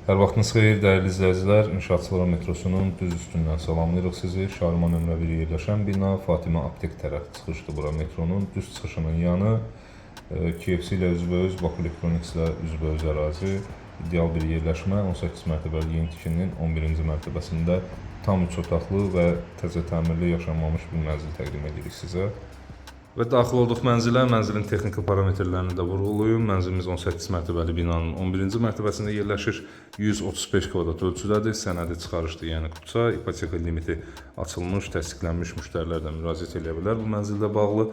Hər vaxtınız xeyir, dəyərli izləyicilər. İnşaatçılar metrosunun düz üstündən salamlayırıq sizi. Şarma nömrə 1 yerləşən bina Fatimə Aptek tərəf çıxışdır bura metronun. Düz çıxışının yanı KFC ilə üzbəüz, Baku Electronics ilə üzbəüz ərazi. İdeal bir yerləşmə, 18 mərtəbəli yeni tikinin 11-ci mərtəbəsində tam 3 otaqlı və təzə təmirli yaşanmamış bir mənzil təqdim edirik sizə. Və daxil olduq mənzilə, mənzilin texniki parametrlərini də vurğulayım. Mənzilimiz 18 mərtəbəli binanın 11-ci mərtəbəsində yerləşir. 135 kvadrat ölçüdədir, sənədi çıxarışdır, yəni qupça, ipoteka limiti açılmış, təsdiqlənmiş müştərilər də müraciət edə bilər bu mənzildə bağlı.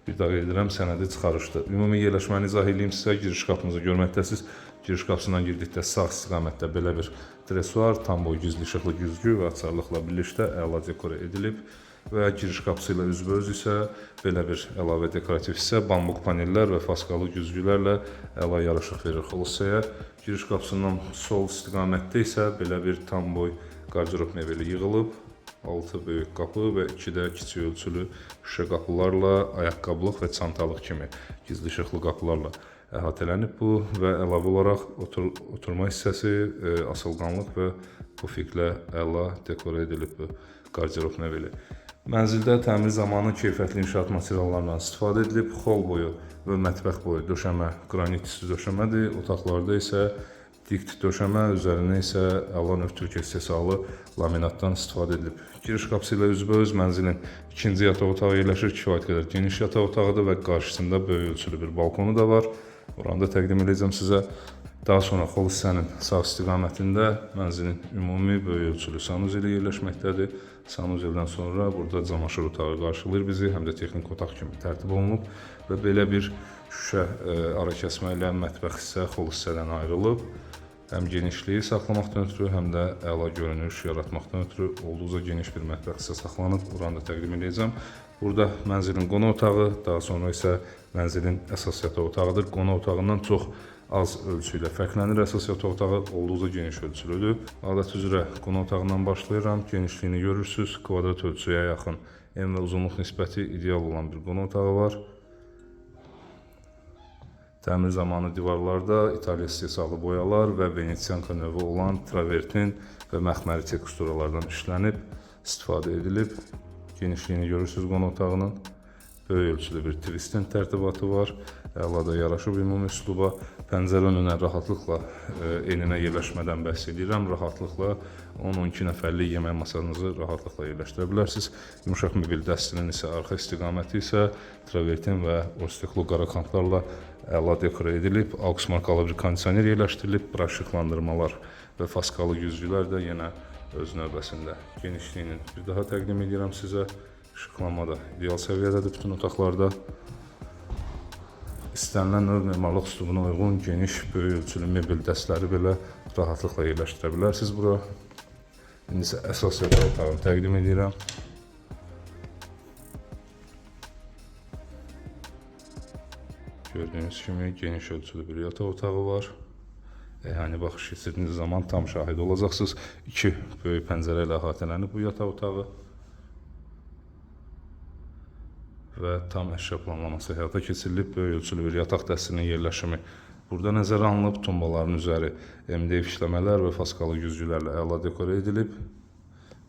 Bir daha edirəm, sənədi çıxarışdır. Ümumi yerləşməni izah edeyim sizə. Giriş qapımızı görməkdəsiz. Giriş qapısından girdikdə sağ istiqamətdə belə bir dresuar, tam boy gizli işıqlı güzgü və açarlıqla birlikdə əla dekor edilib. Və giriş qapısı ilə üzbəüz isə belə bir əlavə dekorativ hissə, bambuq panellər və faskalı güzgülərlə əla yaraşıq verir xulussəyə. Giriş qapısından sol istiqamətdə isə belə bir tam boy qardirob mebeli yığılıb. 6 böyük qapı və 2 də kiçik ölçülü şüşə qapılarla, ayaqqabılıq və çantalıq kimi gizli işıqlı qapılarla əhatələnib bu və əlavə olaraq oturma hissəsi asılqanlıq və pufiklə əla dekor edilib bu qardirob mebeli. Mənzildə təmir zamanı keyfiyyətli inşaat materiallarından istifadə edilib. Xol boyu və mətbəx boyu döşəmə qranit üstü döşəmədir. Otaqlarda isə dikt döşəmə, üzərinə isə əla növ Türkiyə istehsalı laminatdan istifadə edilib. Giriş qapısı ilə üzbəüz mənzilin ikinci yataq otağı yerləşir. Kifayət qədər geniş yataq otağıdır və qarşısında böyük ölçülü bir balkonu da var. Oranı da təqdim edəcəm sizə. Daha sonra xol hissənin sağ istiqamətində mənzilin ümumi böyük ölçülü sanuzeli yerləşməkdədir. Sanuzeldən sonra burada camaşır otağı qarşılayır bizi, həm də texnik otaq kimi tərtib olunub və belə bir şüşə arakəsmə ilə mətbəx hissə xol hissədən ayrılıb. Həm genişliyi saxlamaqdan ötürü, həm də əla görünüş yaratmaqdan ötürü olduqca geniş bir mətbəx hissə saxlanıb. Oranı da təqdim edəcəm. Burada mənzilin qonaq otağı, daha sonra isə mənzilin əsas yataq otağıdır. Qonaq otağından çox az ölçü ilə fərqlənir. Əsas yataq otağı olduqca geniş ölçülüdür. Adət üzrə qonaq otağından başlayıram. Genişliyini görürsünüz. Kvadrat ölçüyə yaxın en və uzunluq nisbəti ideal olan bir qonaq otağı var. Təmir zamanı divarlarda İtaliya istehsalı boyalar və Venesianka növü olan travertin və məxməri teksturalardan işlənib, istifadə edilib. Genişliyini görürsünüz qonaq otağının. Böyük ölçülü bir twistin tərtibatı var. Əlada yaraşıb ümumi üsluba. Pəncərə önünə rahatlıqla eninə yerləşmədən bəhs edirəm. Rahatlıqla 10-12 nəfərlik yemək masanızı rahatlıqla yerləşdirə bilərsiniz. Yumuşaq mebel dəstinin isə arxa istiqaməti isə travertin və orstiqlu qara kantlarla əla dekor edilib. Aux markalı bir kondisioner yerləşdirilib. Bura işıqlandırmalar və faskalı güzgülər də yenə öz növbəsində. Genişliyini bir daha təqdim edirəm sizə. İşıqlanma da ideal səviyyədədir bütün otaqlarda. İstənilən növ memarlıq üslubuna uyğun geniş, böyük ölçülü mebel dəstləri belə rahatlıqla yerləşdirə bilərsiniz bura. İndi isə əsas yataq otağını təqdim edirəm. Gördüyünüz kimi geniş ölçülü bir yataq otağı var. Yəni baxış keçirdiyiniz zaman tam şahid olacaqsınız. 2 böyük pəncərə ilə əhatələnib bu yataq otağı. Və tam əşya planlaması həyata keçirilib. Böyük ölçülü bir yataq dəstinin yerləşimi burada nəzərə alınıb. Tumbaların üzəri MDF işləmələr və faskalı güzgülərlə əla dekor edilib.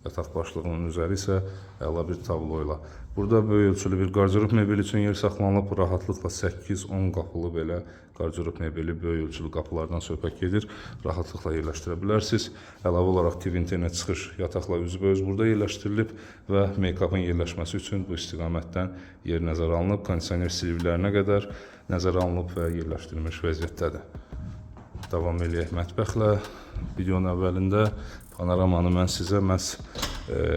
Yataq başlığının üzəri isə əla bir tablo ilə. Burada böyük ölçülü bir qardirob mebeli üçün yer saxlanılıb. Rahatlıqla 8-10 qapılı belə qardirob mebeli böyük ölçülü qapılardan söhbət gedir. Rahatlıqla yerləşdirə bilərsiniz. Əlavə olaraq TV internet çıxış yataqla üzbəüz burada yerləşdirilib və make-upın yerləşməsi üçün bu istiqamətdən yer nəzərə alınıb. Kondisioner silivlərinə qədər nəzərə alınıb və yerləşdirilmiş vəziyyətdədir. Davam eləyək mətbəxlə. Videonun əvvəlində panoramanı mən sizə məhz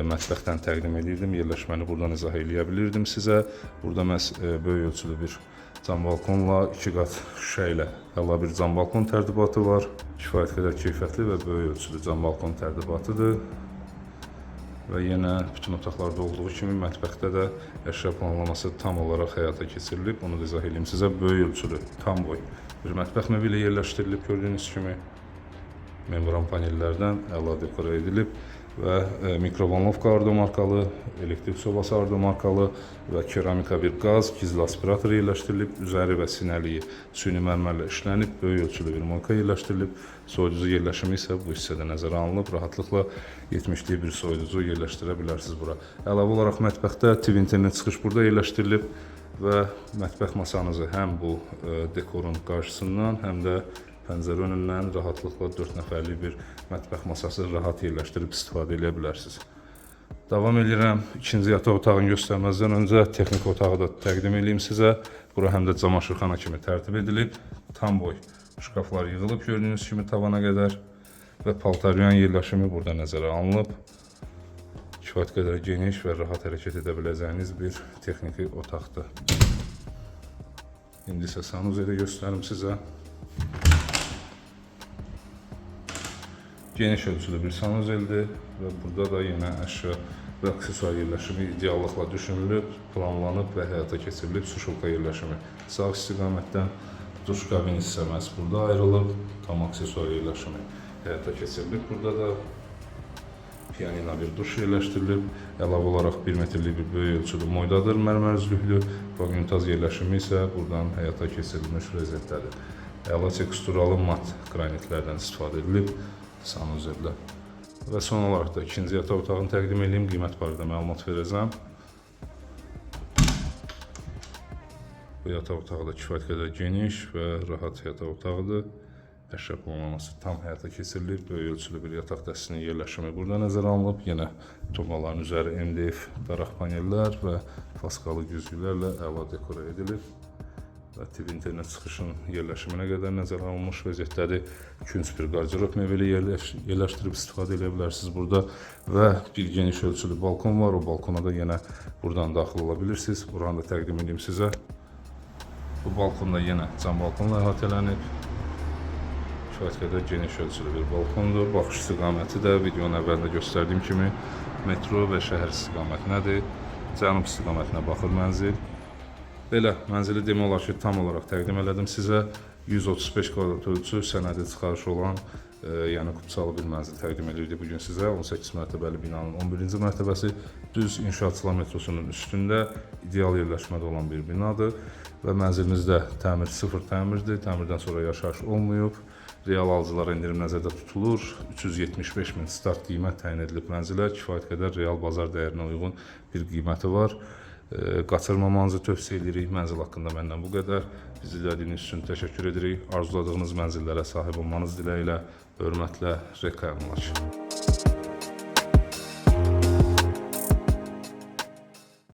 mətbəxdən təqdim edirdim. Yerləşməni buradan izah eləyə bilirdim sizə. Burada məhz böyük ölçülü bir cam balkonla 2 qat şüşə ilə əla bir cam balkon tərtibatı var. Kifayət qədər keyfiyyətli və böyük ölçülü cam balkon tərtibatıdır. Və yenə bütün otaqlarda olduğu kimi mətbəxdə də əşya planlaması tam olaraq həyata keçirilib. Onu da izah edeyim sizə. Böyük ölçülü, tam boy bir mətbəx mebeli yerləşdirilib gördüyünüz kimi. Membran panellərdən əla dekor edilib. və mikrovolnovka ardo markalı, elektrik sobası ardo markalı və keramika bir qaz gizli aspirator yerləşdirilib, üzəri və sinəliyi süni mərmərlə işlənib, böyük ölçülü bir moka yerləşdirilib, soyuducu yerləşimi isə bu hissədə nəzərə alınıb, rahatlıqla 70'lik bir soyuducu yerləşdirə bilərsiniz bura. Əlavə olaraq mətbəxdə TV internet çıxış burada yerləşdirilib və mətbəx masanızı həm bu dekorun qarşısından, həm də pəncərə önündən rahatlıqla 4 nəfərlik bir mətbəx masası rahat yerləşdirib istifadə edə bilərsiniz. Davam edirəm. İkinci yataq otağını göstərməzdən öncə texniki otağı da təqdim edeyim sizə. Bura həm də camaşırxana kimi tərtib edilib. Tam boy şkaflar yığılıb gördüyünüz kimi tavana qədər və paltaryan yerləşimi burada nəzərə alınıb. Kifayət qədər geniş və rahat hərəkət edə biləcəyiniz bir texniki otaqdır. İndi isə sanuzeli göstərim sizə. Geniş ölçülü bir sanuzeldir və burada da yenə əşya və aksesuar yerləşimi ideallıqla düşünülüb, planlanıb və həyata keçirilib. Suşulka yerləşimi sağ istiqamətdən, duş kabin hissəməz burada ayrılıb, tam aksesuar yerləşimi həyata keçirilib. Burada da pianino bir duş yerləşdirilib, əlavə olaraq 1 metrlik bir böyük ölçülü moydadır, mərmər üzlüklü, unitaz yerləşimi isə buradan həyata keçirilmiş vəziyyətdədir. Əla teksturalı mat qranitlərdən istifadə edilib. Sanuzellə. Və son olaraq da ikinci yataq otağını təqdim edeyim, qiymət barədə məlumat verəcəm. Bu yataq otağı da kifayət qədər geniş və rahat yataq otağıdır. Əşya planlaması tam həyata keçirilir. Böyük ölçülü bir yataq dəstəsinin yerləşimi burada nəzərə alınıb. Yenə tumbaların üzəri MDF daraq panellər və faskalı güzgülərlə əla dekora edilib. Və TV internet çıxışının yerləşiminə qədər nəzərə alınmış vəziyyətdədir. Künc bir qardirob mebeli yerləşdirib istifadə edə bilərsiniz burada və bir geniş ölçülü balkon var. O balkona da yenə buradan daxil ola bilirsiniz. Buranı da təqdim edeyim sizə. Bu balkonda yenə cam balkonla əhatələnib. Kifayət qədər geniş ölçülü bir balkondur. Baxış istiqaməti də videonun əvvəlində göstərdiyim kimi metro və şəhər istiqamətindədir. Cənub istiqamətinə baxır mənzil. Belə, mənzili demək olar ki, tam olaraq təqdim elədim sizə. 135 kvadrat ölçü, sənədi çıxarışı olan, yəni kupçalı bir mənzil təqdim edirdik bugün sizə. 18 mərtəbəli binanın 11-ci mərtəbəsi düz İnşaatçılar metrosunun üstündə ideal yerləşmədə olan bir binadır. Və mənzilimizdə təmir sıfır təmirdir, təmirdən sonra yaşayış olmayıb. Real alıcılara endirim nəzərdə tutulur. 375 min start qiymət təyin edilib mənzilə. Kifayət qədər real bazar dəyərinə uyğun bir qiyməti var. Qaçırmamanızı tövsiyə edirik. Mənzil haqqında məndən bu qədər. Bizi izlədiyiniz üçün təşəkkür edirik. Arzuladığınız mənzillərə sahib olmanız diləyilə, hörmətlə, Reka Əmlak.